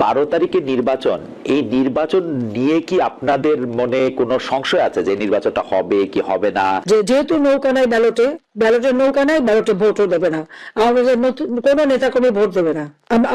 12 তারিখে নির্বাচন, এই নির্বাচন নিয়ে কি আপনাদের মনে কোনো সংশয় আছে যে নির্বাচনটা হবে কি হবে না? যেহেতু নৌকা নাই ব্যালটে, ব্যালটের নৌকা নাই, ব্যালটে ভোটও দেবে না আমাদের, কোনো নেতা কর্মী ভোট দেবে না।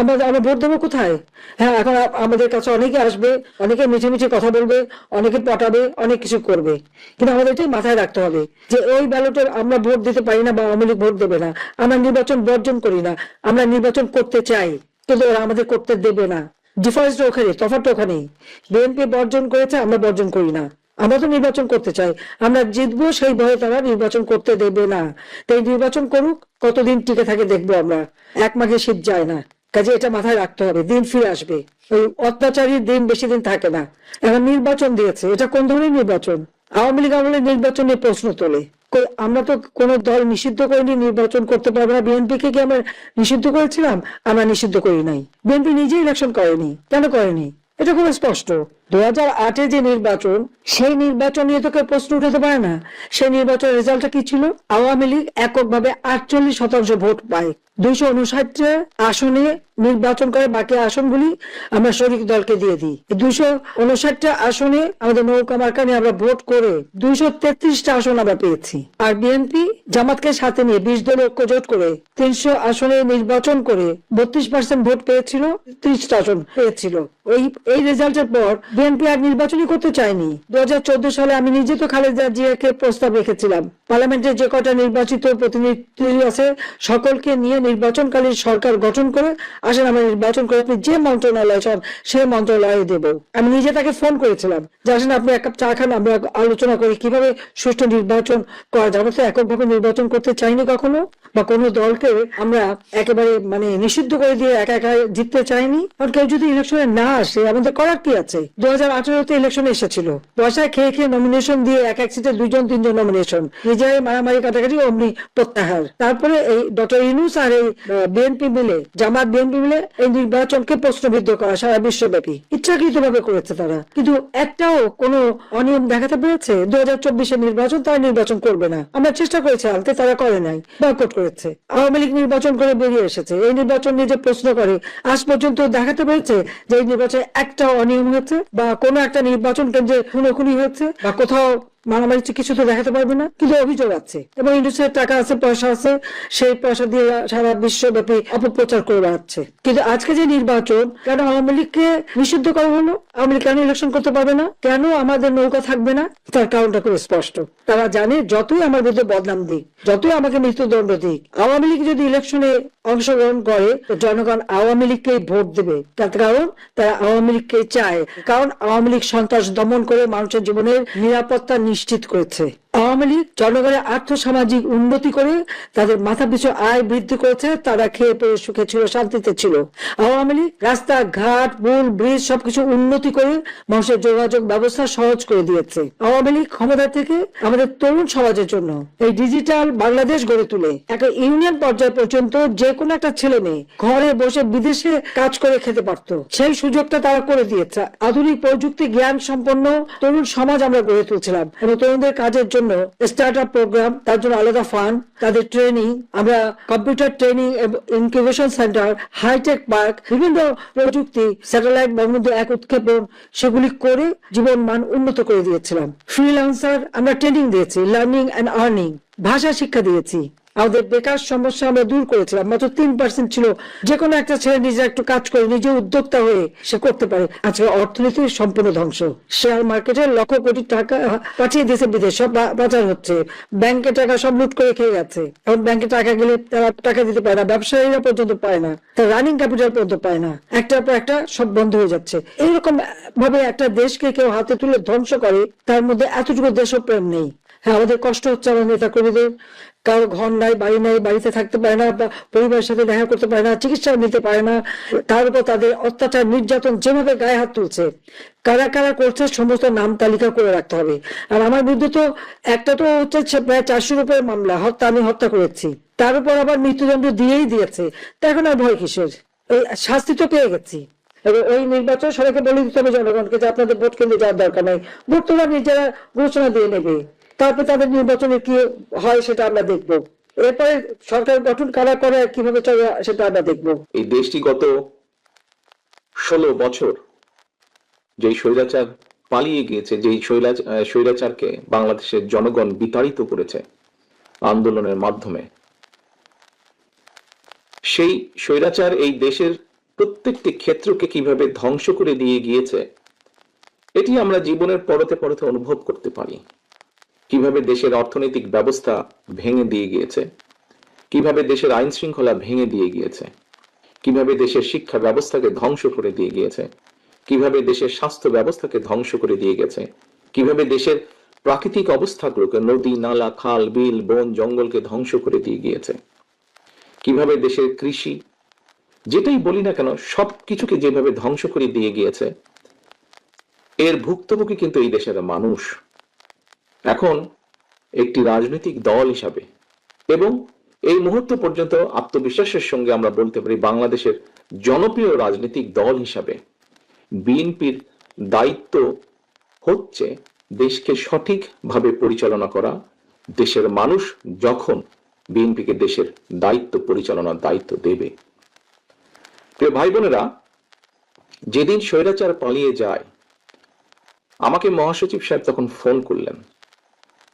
আমরা ভোট দেবো কোথায়? হ্যাঁ, এখন আমাদের কাছে অনেকে আসবে, অনেকে মিছে মিছে কথা বলবে, অনেকে পটাবে, অনেক কিছু করবে, কিন্তু আমাদের এটাই মাথায় রাখতে হবে যে ওই ব্যালটে আমরা ভোট দিতে পারি না বা আওয়ামী লীগ ভোট দেবে না। আমরা নির্বাচন বর্জন করি না, আমরা নির্বাচন করতে চাই, কিন্তু ওরা আমাদের করতে দেবে না। ডিফারেন্সটা ওখানে, তফাৎটা ওখানেই। বিএনপি বর্জন করেছে, আমরা বর্জন করি না। আমরা তো নির্বাচন করতে চাই, আমরা জিতবো, সেই ভয়ে তারা নির্বাচন করতে দেবে না। তাই নির্বাচন করুক, কতদিন টিকে থাকে দেখবো আমরা। এক মাঘে শীত যায় না, কাজে এটা মাথায় রাখতে হবে, দিন ফিরে আসবে। ওই অত্যাচারীর দিন বেশি দিন থাকে না। এখন নির্বাচন দিয়েছে, এটা কোন ধরনের নির্বাচন? আওয়ামী লীগ আমলের নির্বাচন নিয়ে প্রশ্ন তোলে। আমরা তো কোন দল নিষিদ্ধ করিনি, নির্বাচন করতে পারবে না। বিএনপি কে কি আমরা নিষিদ্ধ করেছিলাম? আমরা নিষিদ্ধ করি নাই। বিএনপি নিজে ইলেকশন করেনি, কেন করেনি? এটা খুব স্পষ্ট। 2008-এ যে নির্বাচন, সেই নির্বাচন নিয়ে তো কেউ প্রশ্ন উঠাতে পারে না। সেই নির্বাচনের রেজাল্টটা কি ছিল? আওয়ামী লীগ এককভাবে 48% ভোট পায়। 259 আসনে নির্বাচন করে, বাকি আসনগুলি আমরা শরিক দলকে দিয়ে দিই। 259 আসনে আমাদের নৌকা মার্কা নিয়ে আমরা ভোট করে 233টা আসন আমরা পেয়েছি। আর বিএনপি জামাতকে সাথে নিয়ে 20 দল ঐক্য জোট করে 300 আসনে নির্বাচন করে 32% ভোট পেয়েছিল, 30টা আসন পেয়েছিল। এই রেজাল্টের পর বিএনপি আর নির্বাচনই করতে চায়নি। 2014 সালে আমি নিজে তো খালেদা জিয়াকে প্রস্তাব রেখেছিলাম, পার্লামেন্টের যে কটা নির্বাচিত প্রতিনিধি আছে সকলকে নিয়ে নির্বাচনকালীন সরকার গঠন করে আসেন আমরা নির্বাচন করে আপনি যে মন্ত্রণালয় চান সে মন্ত্রণালয়ে দেব। আমি নিজে তাকে ফোন করেছিলাম যে আসেন আপনি এক কাপ চা খান, আমরা আলোচনা করি কিভাবে সুষ্ঠু নির্বাচন করা যাবে। তো এককভাবে নির্বাচন করতে চাইনি কখনো, বা কোনো দলকে আমরা একেবারে নিষিদ্ধ করে দিয়ে একা একা জিততে চাইনি। আর কেউ যদি ইলেকশনে না আসে আমাদের করার কি আছে? 2018-তে ইলেকশনে এসেছিল, পয়সায় খেয়ে খেয়ে নমিনেশন দিয়ে এক সিটে 2-3 নমিনেশন, নিজেরাই মারামারি কাটাকাটি, অমনি প্রত্যাহার। তারপরে এই ডক্টর ইউনূস আর এই বিএনপি মিলে, জামাত বিএনপি মিলে এই নির্বাচনকে প্রশ্নবিদ্ধ করা সারা বিশ্বব্যাপী ইচ্ছাকৃত ভাবে করেছে তারা। কিন্তু একটাও কোনো অনিয়ম দেখাতে পেরেছে? 2024-এর নির্বাচন তারা নির্বাচন করবে না, আমরা চেষ্টা করেছি আনতে, তারা করে নাই, বয়কট করেছে। আওয়ামী লীগ নির্বাচন করে বেরিয়ে এসেছে। এই নির্বাচন নিয়ে যে প্রশ্ন করে, আজ পর্যন্ত দেখাতে পেরেছে যে এই নির্বাচনে একটা অনিয়ম হয়েছে বা কোনো একটা নির্বাচন কেন্দ্রে খুনোখুনি হয়েছে বা কোথাও মারামারি, কিছু তো দেখাতে পারবে না। কিন্তু অভিযোগ আছে এবং ইন্ডাস্ট্রির টাকা আছে, পয়সা আছে, সেই পয়সা দিয়ে সারা বিশ্বব্যাপী অপপ্রচার করে বেড়াচ্ছে। কিন্তু আজকে যে নির্বাচন, কেন আওয়ামী লীগকে নিষিদ্ধ করা হলো? আওয়ামী লীগ কেন ইলেকশন করতে পারবে না? কেন আমাদের নৌকা থাকবে না? তার কারণটা খুব স্পষ্ট। তারা জানে যতই আমার বিরুদ্ধে বদনাম দিক, যতই আমাকে মৃত্যুদণ্ড দিক, আওয়ামী লীগ যদি ইলেকশনে অংশগ্রহণ করে জনগণ আওয়ামী লীগকে ভোট দেবে। তার কারণ তারা আওয়ামী লীগকে চায়, কারণ আওয়ামী লীগ সন্ত্রাস দমন করে মানুষের জীবনের নিরাপত্তা নিশ্চিত করেছে। আওয়ামী লীগ জনগণের আর্থসামাজিক উন্নতি করে তাদের মাথা পিছু আয় বৃদ্ধি করেছে, তারা খেয়ে পেয়ে সুখে ছিল, শান্তিতে ছিল। আওয়ামী লীগ রাস্তা ঘাট, পুল, ব্রিজ সবকিছু উন্নতি করে মানুষের যোগাযোগ ব্যবস্থা সহজ করে দিয়েছে। আওয়ামী লীগ ক্ষমতা থেকে আমাদের তরুণ সমাজের জন্য এই ডিজিটাল বাংলাদেশ গড়ে তুলে একটা ইউনিয়ন পর্যায় পর্যন্ত যে কোনো একটা ছেলে মেয়ে ঘরে বসে বিদেশে কাজ করে খেতে পারতো, সেই সুযোগটা তারা করে দিয়েছে। আধুনিক প্রযুক্তি জ্ঞান সম্পন্ন তরুণ সমাজ আমরা গড়ে তুলছিলাম এবং তরুণদের কাজের জন্য স্টার্ট আপ প্রোগ্রাম, তার জন্য আলাদা ফান্ড, তাদের ট্রেনিং, আমরা computer training, incubation centre, hitech park, বিভিন্ন প্রযুক্তি, স্যাটেলাইট বঙ্গবন্ধু 1 উৎক্ষেপণ, সেগুলি করে জীবন মান উন্নত করে দিয়েছিলাম। ফ্রিল্যান্সার আমরা ট্রেনিং দিয়েছি, লার্নিং এন্ড আর্নিং, ভাষা শিক্ষা দিয়েছি। আমাদের বেকার সমস্যা আমরা দূর করেছিলাম, মাত্র 3% ছিল। যে কোনো একটা ছেলে নিজে একটু কাজ করে নিজে উদ্যোক্তা হয়ে সে করতে পারে। আজকে অর্থনীতির সম্পূর্ণ ধ্বংস। শেয়ার মার্কেটে লক্ষ কোটি টাকা পাঠিয়ে দিয়েছে বিদেশ, সব পাচার হচ্ছে, ব্যাংকে টাকা সব লুট করে খেয়ে গেছে। এখন ব্যাংকে টাকা গেলে তারা টাকা দিতে পারে না, ব্যবসায়ীরা পর্যন্ত পায় না, তার রানিং ক্যাপিটাল পর্যন্ত পায় না, একটার পর একটা সব বন্ধ হয়ে যাচ্ছে। এইরকম ভাবে একটা দেশকে কেউ হাতে তুলে ধ্বংস করে, তার মধ্যে এতটুকু দেশপ্রেম নেই। হ্যাঁ, আমাদের কষ্ট হচ্ছে আমার নেতা কর্মীদের, কারো ঘর নাই, বাড়ি নাই, বাড়িতে থাকতে পারে না, পরিবারের সাথে দেখা করতে পারে না, চিকিৎসা নিতে পারে না। তার উপর তাদের অত্যাচার নির্যাতন যেভাবে গায়ে হাত তুলছে, কারা কারা করছে সমস্ত নাম তালিকা করে রাখতে হবে। আর আমার বিরুদ্ধে তো একটা তো হচ্ছে প্রায় 400-র উপরে মামলা, আমি হত্যা করেছি, তার উপর আবার মৃত্যুদণ্ড দিয়েই দিয়েছে। তা এখন আর ভয় কিসের? এই শাস্তি তো পেয়ে গেছি। ওই নির্বাচন সবাইকে বলে দিতে হবে জনগণকে যে আপনাদের ভোট কেন্দ্রে যাওয়ার দরকার নাই, ভোট তোমরা নিজেরা ঘোষণা দিয়ে নেবে, তারপর তাদের নির্বাচনে কি হয় সেটা আমরা দেখবো। এরপরে সরকার গঠন কারা করে কিভাবে চলে সেটা আমরা দেখবো। এই দেশটি গত 16 বছর যেই স্বৈরাচার পালিয়ে গিয়েছে, যেই স্বৈরাচারকে বাংলাদেশের জনগণ বিতাড়িত করেছে আন্দোলনের মাধ্যমে, সেই স্বৈরাচার এই দেশের প্রত্যেকটি ক্ষেত্রকে কিভাবে ধ্বংস করে দিয়ে গিয়েছে এটি আমরা জীবনের পরতে পরতে অনুভব করতে পারি। কিভাবে দেশের অর্থনৈতিক ব্যবস্থা ভেঙে দিয়ে গিয়েছে, কিভাবে দেশের আইন শৃঙ্খলা ভেঙে দিয়ে গিয়েছে, কিভাবে দেশের শিক্ষা ব্যবস্থাকে ধ্বংস করে দিয়ে গিয়েছে, কিভাবে দেশের স্বাস্থ্য ব্যবস্থাকে ধ্বংস করে দিয়ে গেছে, কিভাবে দেশের প্রাকৃতিক অবস্থাগুলোকে, নদী নালা খাল বিল বন জঙ্গলকে ধ্বংস করে দিয়ে গিয়েছে, কিভাবে দেশের কৃষি যেটাই বলি না কেন সবকিছুকে যেভাবে ধ্বংস করে দিয়ে গিয়েছে, এর ভুক্তভোগী কিন্তু এই দেশের মানুষ। এখন একটি রাজনৈতিক দল হিসাবে এবং এই মুহূর্ত পর্যন্ত আত্মবিশ্বাসের সঙ্গে আমরা বলতে পারি বাংলাদেশের জনপ্রিয় রাজনৈতিক দল হিসাবে বিএনপির দায়িত্ব হচ্ছে দেশকে সঠিকভাবে পরিচালনা করা। দেশের মানুষ যখন বিএনপিকে দেশের দায়িত্ব পরিচালনার দায়িত্ব দেবে। প্রিয় ভাই বোনেরা, যেদিন স্বৈরাচার পালিয়ে যায় আমাকে মহাসচিব সাহেব তখন ফোন করলেন,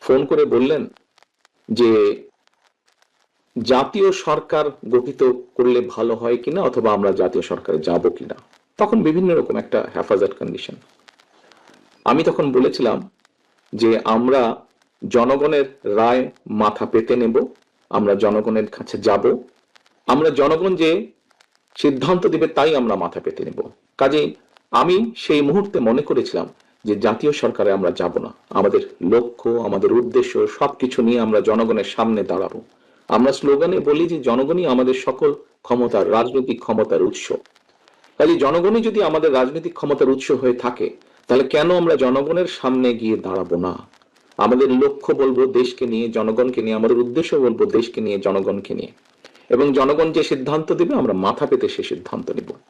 ফোন করে বললেন যে জাতীয় সরকার গঠিত করলে ভালো হয় কিনা, অথবা আমরা জাতীয় সরকারে যাব কিনা। তখন বিভিন্ন রকম একটা হেফাজত কন্ডিশন। আমি তখন বলেছিলাম যে আমরা জনগণের রায় মাথা পেতে নেব, আমরা জনগণের কাছে যাব, আমরা জনগণ যে সিদ্ধান্ত দিবে তাই আমরা মাথা পেতে নেব। কাজেই আমি সেই মুহূর্তে মনে করেছিলাম যে জাতীয় সরকারে আমরা যাব না। আমাদের লক্ষ্য, আমাদের উদ্দেশ্য সবকিছু নিয়ে আমরা জনগণের সামনে দাঁড়াবো। আমরা স্লোগানে বলি যে জনগণই আমাদের সকল ক্ষমতার, রাজনৈতিক ক্ষমতার উৎস। কাজে জনগণই যদি আমাদের রাজনৈতিক ক্ষমতার উৎস হয়ে থাকে তাহলে কেন আমরা জনগণের সামনে গিয়ে দাঁড়াবো না? আমাদের লক্ষ্য বলবো দেশকে নিয়ে, জনগণকে নিয়ে, আমাদের উদ্দেশ্য বলবো দেশকে নিয়ে, জনগণকে নিয়ে, এবং জনগণ যে সিদ্ধান্ত দিবে আমরা মাথা পেতে সে সিদ্ধান্ত নিব।